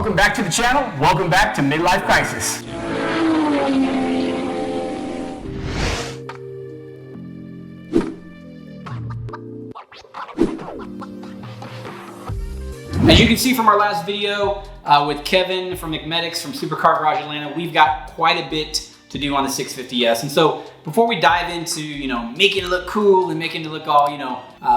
Welcome back to the channel. Welcome back to Midlife Crisis. As you can see from our last video with Kevin from McMedics from SupercarGarageATL, we've got quite a bit to do on the 650S. And so before we dive into, making it look cool and making it look all,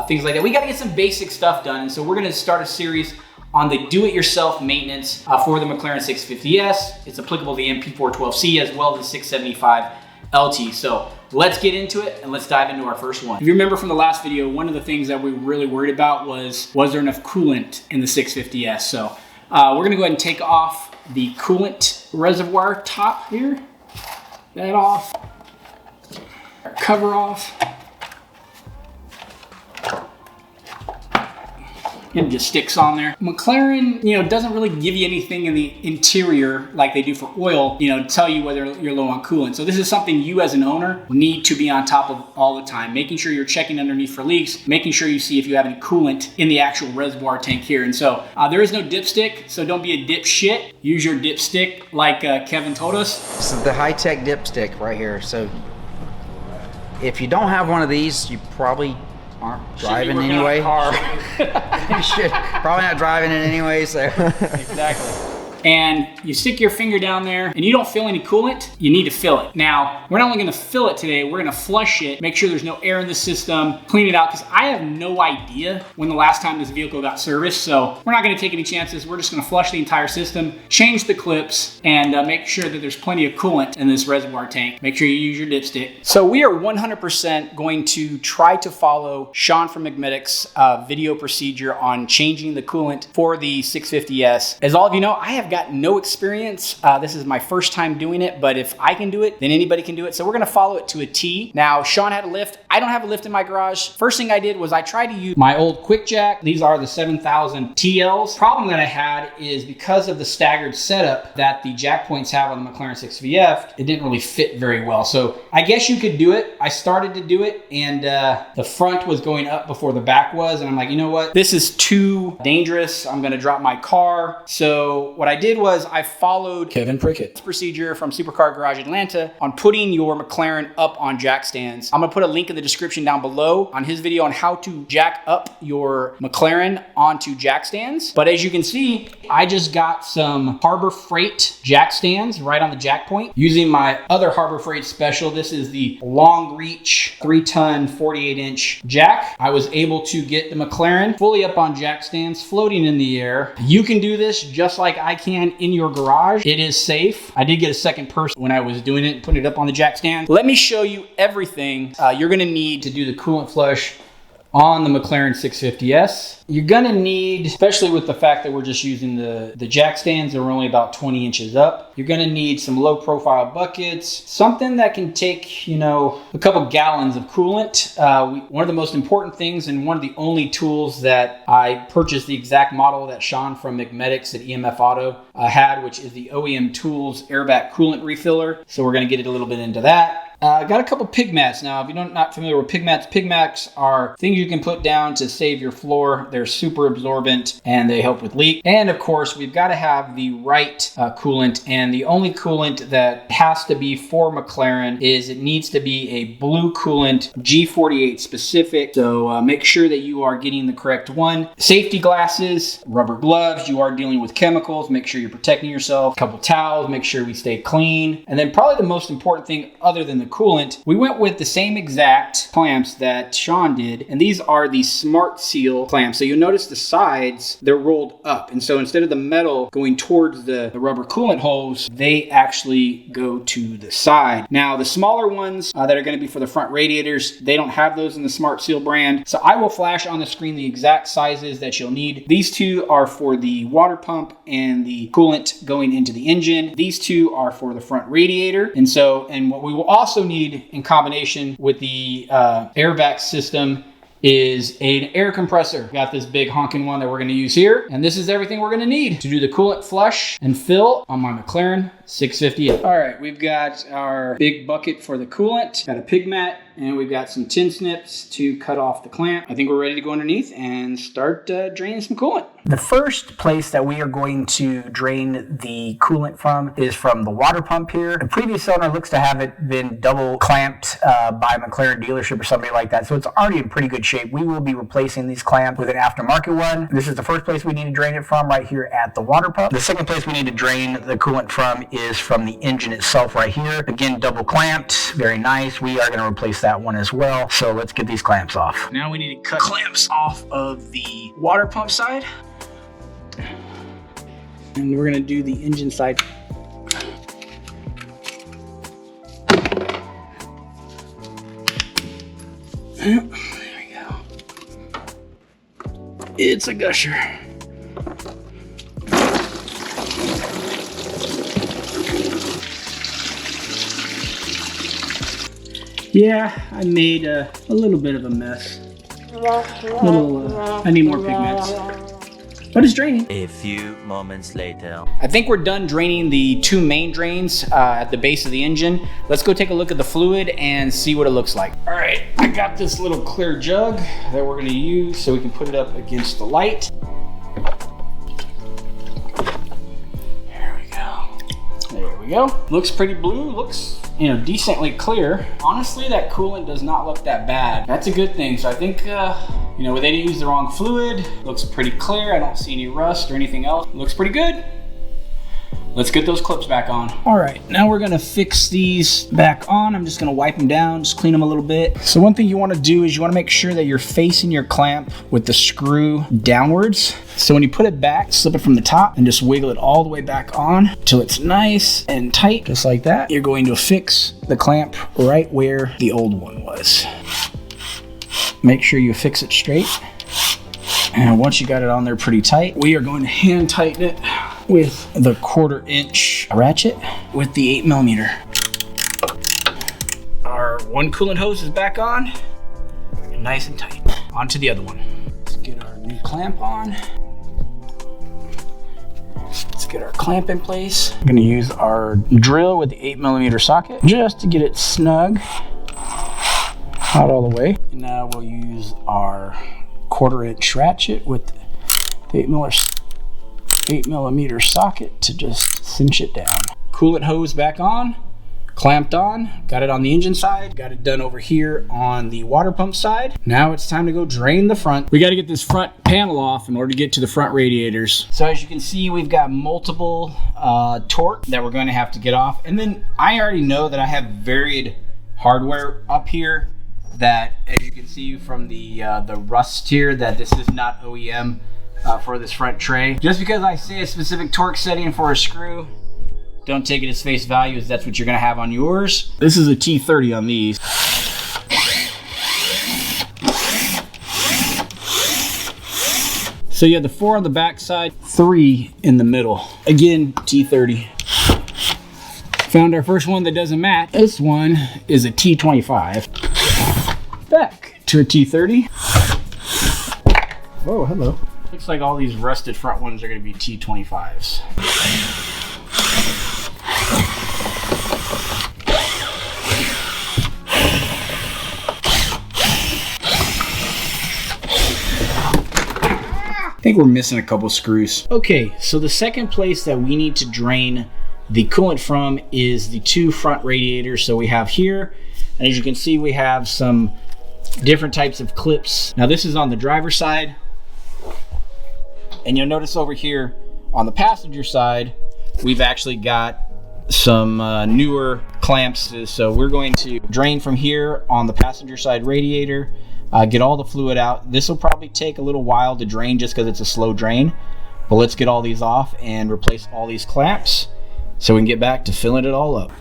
things like that, we got to get some basic stuff done. And so we're going to start a series on the do-it-yourself maintenance for the McLaren 650S. It's applicable to the MP4-12C as well as the 675LT. So let's get into it and let's dive into our first one. If you remember from the last video, one of the things that we were really worried about was there enough coolant in the 650S? So we're gonna go ahead and take off the coolant reservoir top here. That off, our cover off. It just sticks on there. McLaren, doesn't really give you anything in the interior like they do for oil, to tell you whether you're low on coolant. So this is something you as an owner need to be on top of all the time, making sure you're checking underneath for leaks, making sure you see if you have any coolant in the actual reservoir tank here. And so there is no dipstick, so don't be a dipshit. Use your dipstick like Kevin told us. This is the high-tech dipstick right here. So if you don't have one of these, you probably aren't driving anyway. You should probably not driving it anyway. So exactly. And you stick your finger down there and you don't feel any coolant, you need to fill it. Now, we're not only gonna fill it today, we're gonna flush it, make sure there's no air in the system, clean it out, because I have no idea when the last time this vehicle got serviced, so we're not gonna take any chances. We're just gonna flush the entire system, change the clips, and make sure that there's plenty of coolant in this reservoir tank. Make sure you use your dipstick. So we are 100% going to try to follow Sean from McMedics' video procedure on changing the coolant for the 650S. As all of you know, I have got no experience. This is my first time doing it, but if I can do it, then anybody can do it. So we're gonna follow it to a T. Now, Sean had a lift. I don't have a lift in my garage. First thing I did was I tried to use my old quick jack. These are the 7000 TLs. Problem that I had is because of the staggered setup that the jack points have on the McLaren 650F, it didn't really fit very well. So I guess you could do it. I started to do it and the front was going up before the back was. And I'm like, you know what? This is too dangerous. I'm gonna drop my car. So what I did was I followed Kevin Prickett's procedure from SupercarGarageATL on putting your McLaren up on jack stands. I'm gonna put a link in the description down below on his video on how to jack up your McLaren onto jack stands. But as you can see, I just got some Harbor Freight jack stands right on the jack point using my other Harbor Freight special. This is the long reach 3-ton 48-inch jack. I was able to get the McLaren fully up on jack stands, floating in the air. You can do this just like I can in your garage. It is safe. I did get a second person when I was doing it and putting it up on the jack stand. Let me show you everything you're gonna need to do the coolant flush on the McLaren 650S. You're gonna need, especially with the fact that we're just using the jack stands that are only about 20 inches up, you're gonna need some low profile buckets, something that can take, a couple gallons of coolant. One of the most important things and one of the only tools that I purchased the exact model that Sean from McMedics at EMF Auto had, which is the OEM Tools Airback Coolant Refiller. So we're gonna get a little bit into that. Got a couple pig mats. Now, if you're not familiar with pig mats are things you can put down to save your floor. They're super absorbent and they help with leak. And of course, we've got to have the right coolant. And the only coolant that has to be for McLaren is it needs to be a blue coolant, G48 specific. So make sure that you are getting the correct one. Safety glasses, rubber gloves. You are dealing with chemicals. Make sure you're protecting yourself. A couple towels. Make sure we stay clean. And then probably the most important thing other than the coolant, we went with the same exact clamps that Sean did, and these are the Smart Seal clamps. So you'll notice the sides, they're rolled up, and so instead of the metal going towards the rubber coolant hose, they actually go to the side. Now the smaller ones that are going to be for the front radiators, they don't have those in the Smart Seal brand, so I will flash on the screen the exact sizes that you'll need. These two are for the water pump and the coolant going into the engine. These two are for the front radiator, and what we will also need in combination with the airback system is an air compressor. Got this big honking one that we're gonna use here. And this is everything we're gonna need to do the coolant flush and fill on my McLaren 650. All right, we've got our big bucket for the coolant. Got a pig mat and we've got some tin snips to cut off the clamp. I think we're ready to go underneath and start draining some coolant. The first place that we are going to drain the coolant from is from the water pump here. The previous owner looks to have it been double clamped by a McLaren dealership or something like that, so it's already in pretty good shape. We will be replacing these clamps with an aftermarket one. This is the first place we need to drain it from, right here at the water pump. The second place we need to drain the coolant from is from the engine itself right here. Again, double clamped, very nice. We are going to replace that one as well. So let's get these clamps off. Now we need to cut clamps off of the water pump side. And we're going to do the engine side. There we go. It's a gusher. Yeah, I made a little bit of a mess. I need more pigments. But it's draining. A few moments later. I think we're done draining the two main drains at the base of the engine. Let's go take a look at the fluid and see what it looks like. All right, I got this little clear jug that we're gonna use so we can put it up against the light. There we go. Looks pretty blue, looks, decently clear. Honestly, that coolant does not look that bad. That's a good thing. So I think, they didn't use the wrong fluid. Looks pretty clear. I don't see any rust or anything else. Looks pretty good. Let's get those clips back on. All right, now we're gonna fix these back on. I'm just gonna wipe them down, just clean them a little bit. So one thing you wanna do is you wanna make sure that you're facing your clamp with the screw downwards. So when you put it back, slip it from the top and just wiggle it all the way back on till it's nice and tight, just like that. You're going to fix the clamp right where the old one was. Make sure you fix it straight. And once you got it on there pretty tight, we are going to hand tighten it with the 1/4-inch ratchet with the 8mm. Our one coolant hose is back on, and nice and tight. Onto the other one. Let's get our new clamp on. Let's get our clamp in place. I'm gonna use our drill with the 8mm socket just to get it snug, not all the way. And now we'll use our 1/4-inch ratchet with the 8mm socket to just cinch it down. Coolant hose back on, clamped on, got it on the engine side, got it done over here on the water pump side. Now it's time to go drain the front. We got to get this front panel off in order to get to the front radiators. So as you can see, we've got multiple torque that we're going to have to get off. And then I already know that I have varied hardware up here that, as you can see from the rust here, that this is not OEM for this front tray. Just because I say a specific torque setting for a screw, don't take it as face value, as that's what you're gonna have on yours. This is a T30 on these. So you have the 4 on the back side, 3 in the middle. Again, T30. Found our first one that doesn't match. This one is a T25. Back to a T30. Oh, hello. Looks like all these rusted front ones are going to be T25s. I think we're missing a couple screws. Okay, so the second place that we need to drain the coolant from is the 2 front radiators. So we have here, and as you can see, we have some different types of clips. Now this is on the driver's side. And you'll notice over here on the passenger side, we've actually got some newer clamps. So we're going to drain from here on the passenger side radiator, get all the fluid out. This will probably take a little while to drain just because it's a slow drain. But let's get all these off and replace all these clamps so we can get back to filling it all up.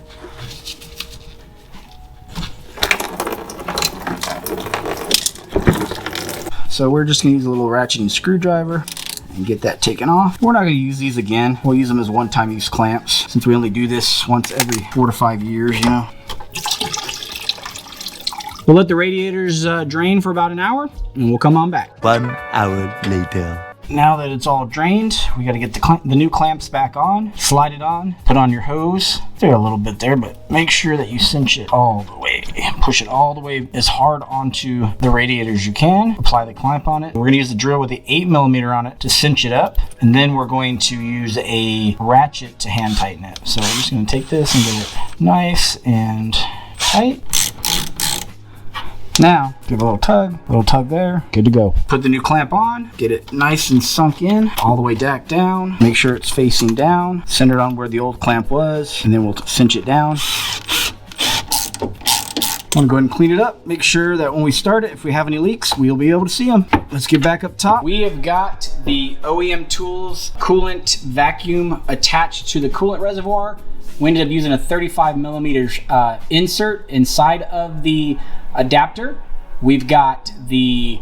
So we're just gonna use a little ratcheting screwdriver and get that taken off. We're not gonna use these again. We'll use them as one-time use clamps since we only do this once every 4 to 5 years, We'll let the radiators drain for about an hour and we'll come on back. 1 hour later. Now that it's all drained, we gotta get the new clamps back on, slide it on, put on your hose. There a little bit there, but make sure that you cinch it all the way and push it all the way as hard onto the radiator as you can. Apply the clamp on it. We're gonna use the drill with the 8mm on it to cinch it up. And then we're going to use a ratchet to hand tighten it. So we're just gonna take this and get it nice and tight. Now, give it a little tug there, good to go. Put the new clamp on, get it nice and sunk in, all the way back down. Make sure it's facing down, center it on where the old clamp was, and then we'll cinch it down. I'm gonna go ahead and clean it up. Make sure that when we start it, if we have any leaks, we'll be able to see them. Let's get back up top. We have got the OEM Tools coolant vacuum attached to the coolant reservoir. We ended up using a 35mm insert inside of the adapter. We've got the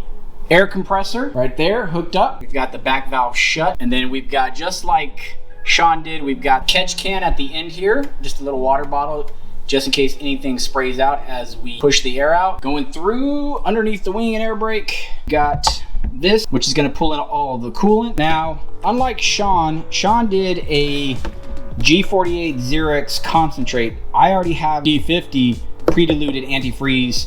air compressor right there hooked up. We've got the back valve shut. And then we've got, just like Sean did, we've got catch can at the end here, just a little water bottle, just in case anything sprays out as we push the air out. Going through underneath the wing and air brake, got this, which is gonna pull in all the coolant. Now, unlike Sean did a G48 Xerox concentrate. I already have D50 pre-diluted antifreeze,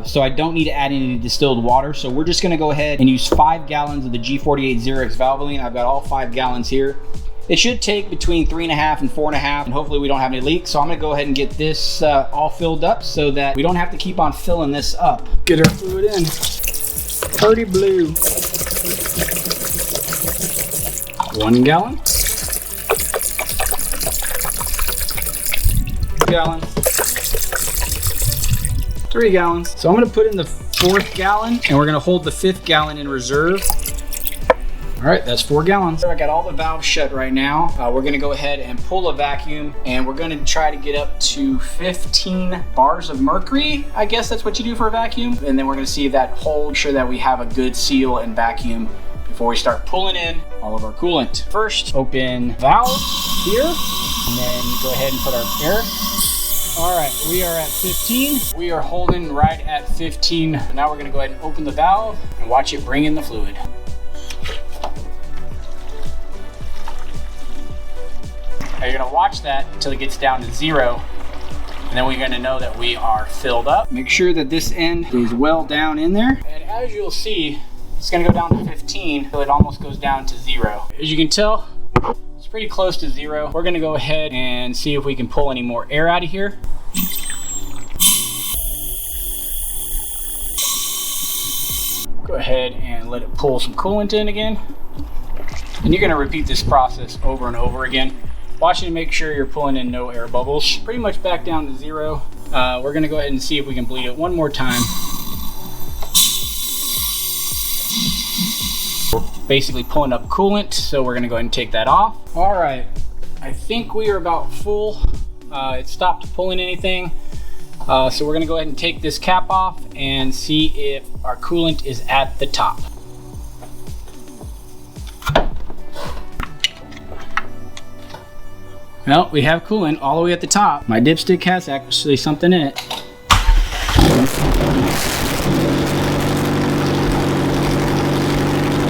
so I don't need to add any distilled water. So we're just gonna go ahead and use 5 gallons of the G48 Xerox Valvoline. I've got all 5 gallons here. It should take between 3.5 and 4.5, and hopefully we don't have any leaks. So I'm gonna go ahead and get this all filled up so that we don't have to keep on filling this up. Get our fluid in. Pretty blue. 1 gallon. Gallon. 3 gallons. So I'm gonna put in the 4th gallon, and we're gonna hold the 5th gallon in reserve. All right, that's 4 gallons. I got all the valves shut right now. We're gonna go ahead and pull a vacuum, and we're gonna try to get up to 15 bars of mercury. I guess that's what you do for a vacuum. And then we're gonna see if that holds, make sure that we have a good seal and vacuum before we start pulling in all of our coolant. First, open valve here, and then go ahead and put our air. All right, we are at 15. We are holding right at 15. Now we're gonna go ahead and open the valve and watch it bring in the fluid. Now you're gonna watch that until it gets down to 0, and then we're gonna know that we are filled up. Make sure that this end is well down in there. And as you'll see, it's gonna go down to 15 until it almost goes down to 0. As you can tell, it's pretty close to 0. We're gonna go ahead and see if we can pull any more air out of here. Go ahead and let it pull some coolant in again. And you're gonna repeat this process over and over again, watching to make sure you're pulling in no air bubbles. Pretty much back down to 0. We're gonna go ahead and see if we can bleed it one more time. We're basically pulling up coolant, so we're gonna go ahead and take that off. All right, I think we are about full. It stopped pulling anything. So we're gonna go ahead and take this cap off and see if our coolant is at the top. Well, we have coolant all the way at the top. My dipstick has actually something in it. We're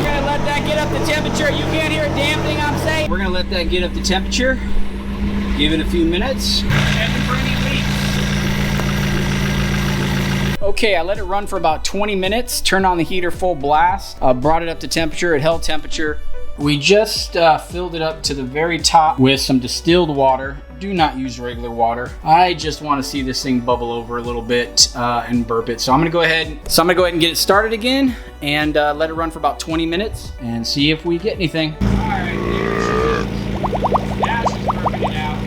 gonna let that get up to temperature. You can't hear a damn thing I'm saying. We're gonna let that get up to temperature. Give it a few minutes. Okay, I let it run for about 20 minutes. Turned on the heater full blast. Brought it up to temperature. It held temperature. We just filled it up to the very top with some distilled water. Do not use regular water. I just want to see this thing bubble over a little bit and burp it. So I'm gonna go ahead and get it started again and let it run for about 20 minutes and see if we get anything. All right, there it is. Gas is burping it out.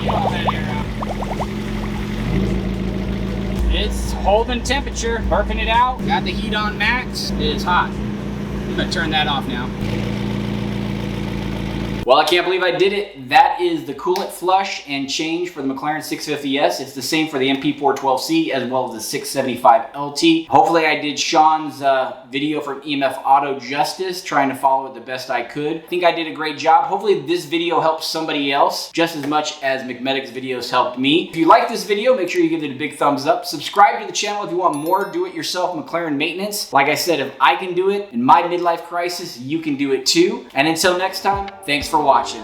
Get all that air out. It's holding temperature, burping it out. Got the heat on max. It is hot. I'm gonna turn that off now. Well, I can't believe I did it. That is the coolant flush and change for the McLaren 650S. It's the same for the MP4-12C as well as the 675LT. Hopefully I did Sean's video from EMF Auto justice, trying to follow it the best I could. I think I did a great job. Hopefully this video helps somebody else just as much as McMedics videos helped me. If you like this video, make sure you give it a big thumbs up. Subscribe to the channel if you want more do-it-yourself McLaren maintenance. Like I said, if I can do it in my midlife crisis, you can do it too. And until next time, thanks for watching.